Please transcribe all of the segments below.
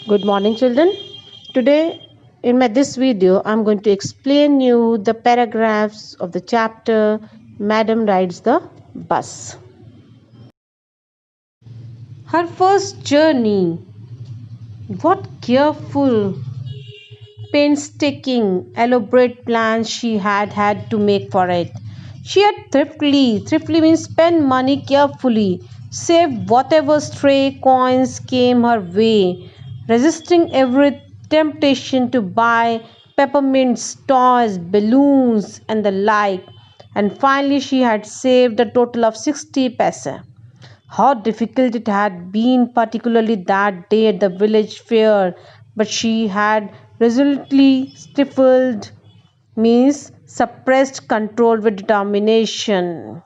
Good morning, children. Today, in this video, I'm going to explain you the paragraphs of the chapter Madam Rides the Bus. Her first journey. What careful, painstaking, elaborate plans she had to make for it. She had thriftily means spend money carefully, save whatever stray coins came her way, resisting every temptation to buy peppermints, toys, balloons, and the like. And finally, she had saved a total of 60 paise. How difficult it had been, particularly that day at the village fair, but she had resolutely stifled, means suppressed control with determination.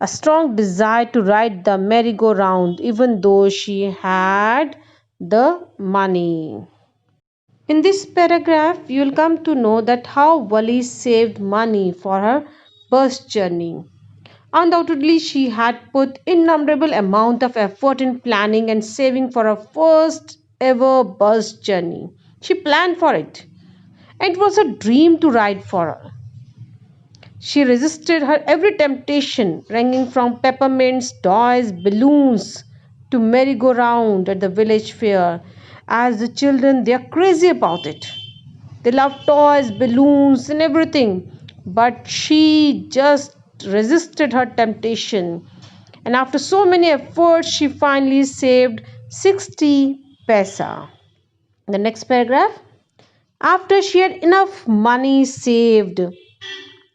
A strong desire to ride the merry-go-round, even though she had the money. In this paragraph, you will come to know that how Wali saved money for her bus journey. Undoubtedly, she had put innumerable amount of effort in planning and saving for her first ever bus journey. She planned for it, and it was a dream to ride for her. She resisted her every temptation, ranging from peppermints, toys, balloons to merry-go-round at the village fair. As the children, they are crazy about it. They love toys, balloons, and everything. But she just resisted her temptation. And after so many efforts, she finally saved 60 paisa. The next paragraph. After she had enough money saved,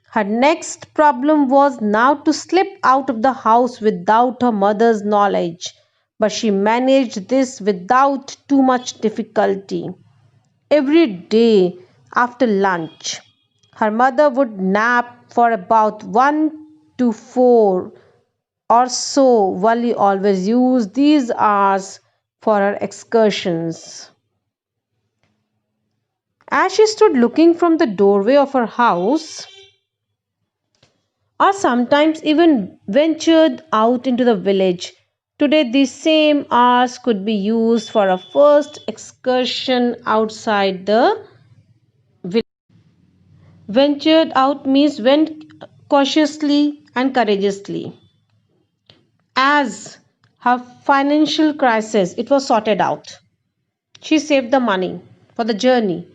her next problem was now to slip out of the house without her mother's knowledge. But she managed this without too much difficulty. Every day after lunch, her mother would nap for about 1 to 4 or so. Wali always used these hours for her excursions. As she stood looking from the doorway of her house, or sometimes even ventured out into the village, today these same hours could be used for a first excursion outside the village. Ventured out means went cautiously and courageously. As her financial crisis it was sorted out, she saved the money for the journey.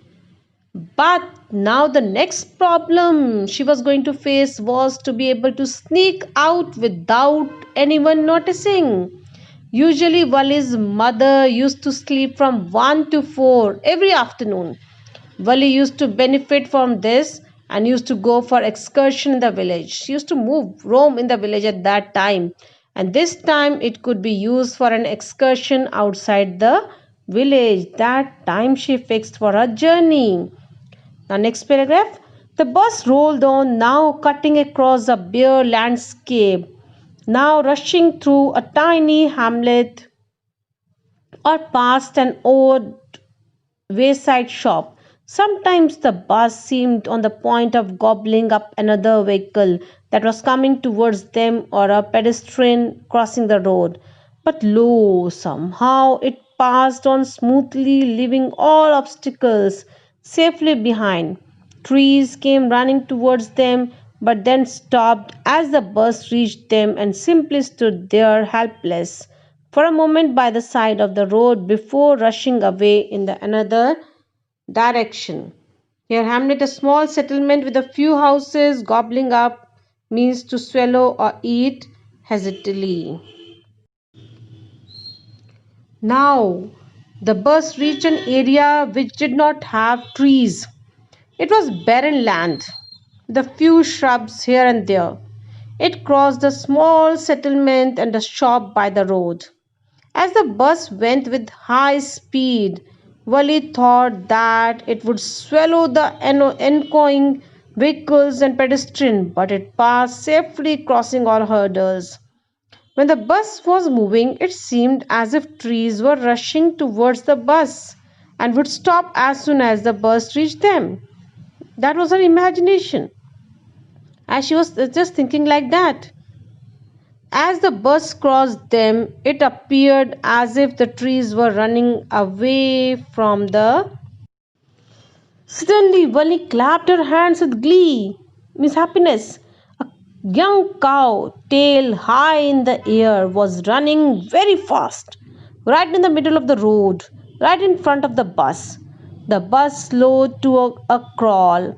But now the next problem she was going to face was to be able to sneak out without anyone noticing. Usually, Wali's mother used to sleep from 1 to 4 every afternoon. Wali used to benefit from this and used to go for excursion in the village. She used to roam in the village at that time, and this time it could be used for an excursion outside the village. That time she fixed for her journey. Now, next paragraph. The bus rolled on, now cutting across a bare landscape, now rushing through a tiny hamlet or past an old wayside shop. Sometimes the bus seemed on the point of gobbling up another vehicle that was coming towards them or a pedestrian crossing the road. But lo, somehow it passed on smoothly, leaving all obstacles safely behind. Trees came running towards them, but then stopped as the bus reached them and simply stood there helpless for a moment by the side of the road before rushing away in the another direction. Here, Hamlet, a small settlement with a few houses, gobbling up means to swallow or eat hesitantly. Now, the bus reached an area which did not have trees. It was barren land, the few shrubs here and there. It crossed a small settlement and a shop by the road. As the bus went with high speed, Wali thought that it would swallow the oncoming vehicles and pedestrians, but it passed safely, crossing all hurdles. When the bus was moving, it seemed as if trees were rushing towards the bus and would stop as soon as the bus reached them. That was her imagination. As she was just thinking like that. As the bus crossed them, it appeared as if the trees were running away from the. Suddenly, Wally clapped her hands with glee, means happiness. A young cow, tail high in the air, was running very fast, right in the middle of the road, right in front of the bus. The bus slowed to a crawl,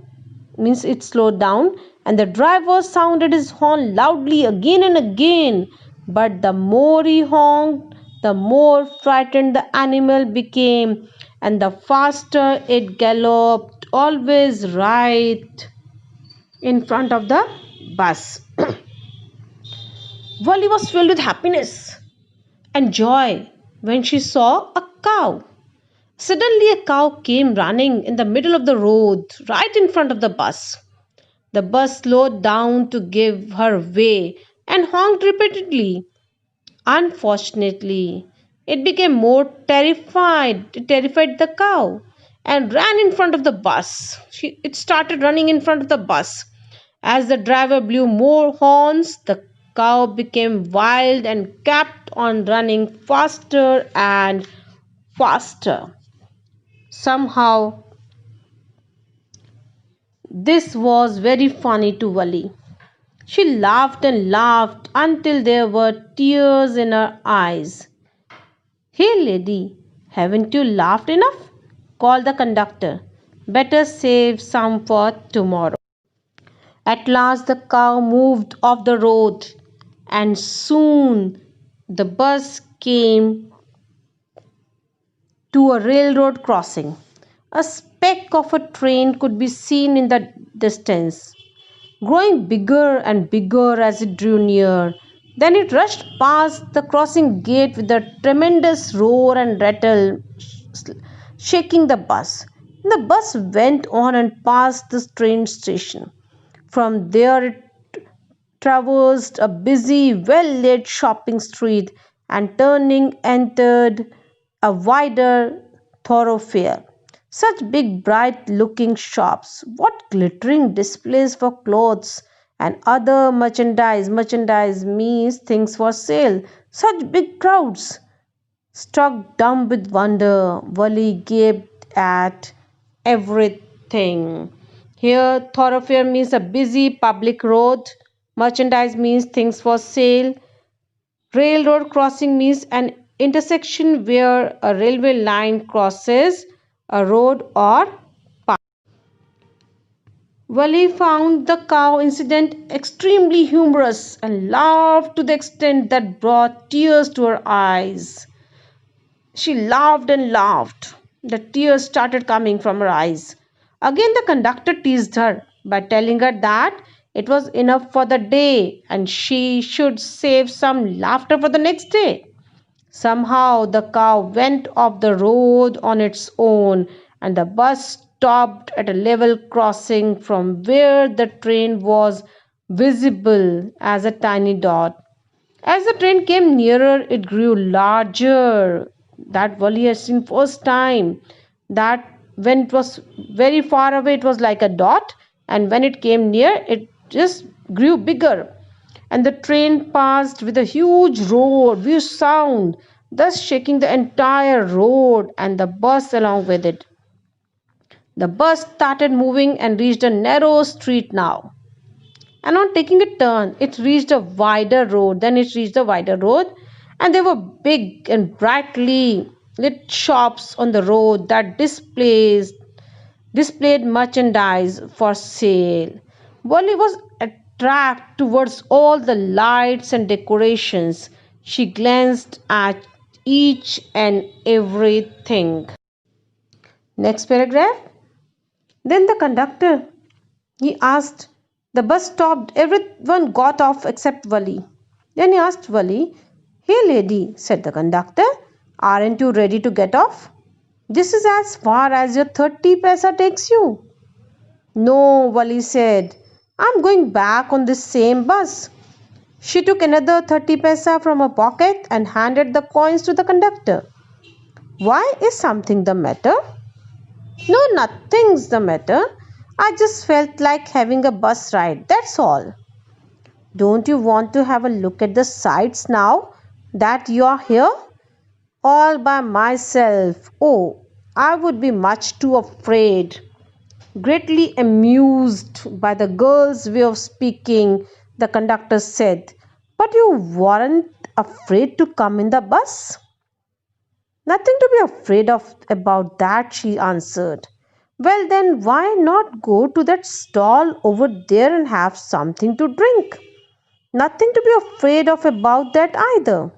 means it slowed down, and the driver sounded his horn loudly again and again. But the more he honked, the more frightened the animal became, and the faster it galloped, always right in front of the bus. Wally was filled with happiness and joy when she saw a cow. Suddenly, a cow came running in the middle of the road, right in front of the bus. The bus slowed down to give her way and honked repeatedly. Unfortunately, it became more terrified. It terrified the cow and ran in front of the bus. It started running in front of the bus. As the driver blew more horns, the cow became wild and kept on running faster and faster. Somehow, this was very funny to Wali. She laughed and laughed until there were tears in her eyes. Hey, lady, haven't you laughed enough? Called the conductor. Better save some for tomorrow. At last, the cow moved off the road, and soon the bus came to a railroad crossing. A speck of a train could be seen in the distance, growing bigger and bigger as it drew near. Then it rushed past the crossing gate with a tremendous roar and rattle, shaking the bus. The bus went on and passed the train station. From there, it traversed a busy, well lit shopping street and turning entered a wider thoroughfare. Such big, bright looking shops. What glittering displays for clothes and other merchandise. Merchandise means things for sale. Such big crowds. Struck dumb with wonder, Wally gaped at everything. Here, thoroughfare means a busy public road. Merchandise means things for sale. Railroad crossing means an intersection where a railway line crosses a road or path. Wally found the cow incident extremely humorous and laughed to the extent that brought tears to her eyes. She laughed and laughed. The tears started coming from her eyes. Again, the conductor teased her by telling her that it was enough for the day and she should save some laughter for the next day. Somehow, the cow went off the road on its own, and the bus stopped at a level crossing from where the train was visible as a tiny dot. As the train came nearer, it grew larger. That Wally had seen first time. That when it was very far away, it was like a dot, and when it came near, it just grew bigger. And the train passed with a huge roar, huge sound, thus shaking the entire road and the bus along with it. The bus started moving and reached a narrow street now. And on taking a turn, it reached a wider road. Then it reached a wider road, and there were big and brightly lit shops on the road that displayed merchandise for sale. Wally was attracted towards all the lights and decorations. She glanced at each and everything. Next paragraph. Then the conductor, he asked, the bus stopped. Everyone got off except Wally. Then he asked Wally, hey lady, said the conductor, aren't you ready to get off? This is as far as your 30 paisa takes you. No, Wally said, I'm going back on this same bus. She took another 30 paisa from her pocket and handed the coins to the conductor. Why, is something the matter? No, nothing's the matter. I just felt like having a bus ride, that's all. Don't you want to have a look at the sights now that you are here? All by myself. Oh, I would be much too afraid. Greatly amused by the girl's way of speaking, the conductor said, "But you weren't afraid to come in the bus?" "Nothing to be afraid of about that," she answered. "Well, then, why not go to that stall over there and have something to drink?" "Nothing to be afraid of about that either."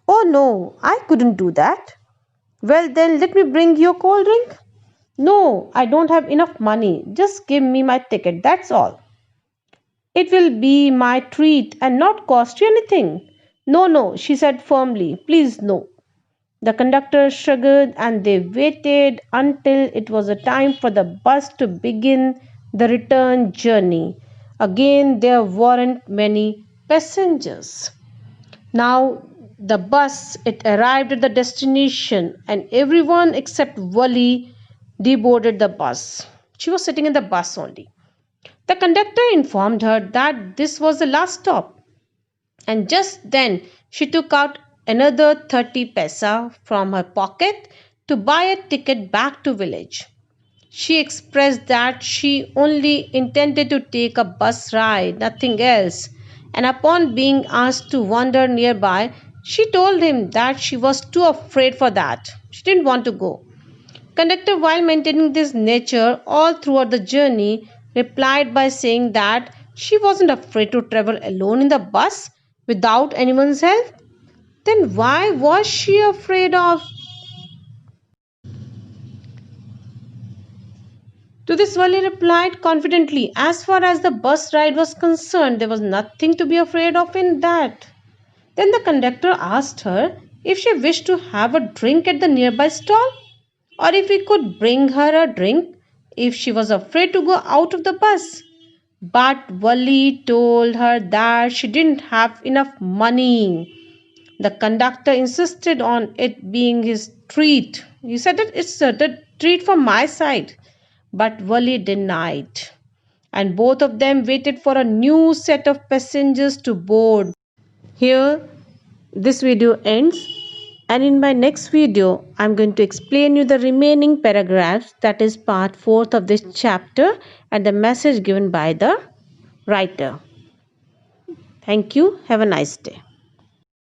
"Oh no, I couldn't do that." "Well, then, let me bring you a cold drink." "No, I don't have enough money. Just give me my ticket, that's all." "It will be my treat and not cost you anything." "No, no," she said firmly. "Please, no." The conductor shrugged and they waited until it was a time for the bus to begin the return journey. Again, there weren't many passengers. Now, the bus it arrived at the destination, and everyone except Wally deboarded the bus. She was sitting in the bus only. The conductor informed her that this was the last stop, and just then she took out another 30 paisa from her pocket to buy a ticket back to village. She expressed that she only intended to take a bus ride, nothing else, and upon being asked to wander nearby, she told him that she was too afraid for that. She didn't want to go. Conductor, while maintaining this nature all throughout the journey, replied by saying that she wasn't afraid to travel alone in the bus without anyone's help. Then why was she afraid of? To this, Wali replied confidently, "As far as the bus ride was concerned, there was nothing to be afraid of in that." Then the conductor asked her if she wished to have a drink at the nearby stall, or if we could bring her a drink if she was afraid to go out of the bus. But Wali told her that she didn't have enough money. The conductor insisted on it being his treat. He said that it's the treat from my side. But Wali denied. And both of them waited for a new set of passengers to board. Here, this video ends. And in my next video, I'm going to explain you the remaining paragraphs, that is part 4th of this chapter, and the message given by the writer. Thank you. Have a nice day.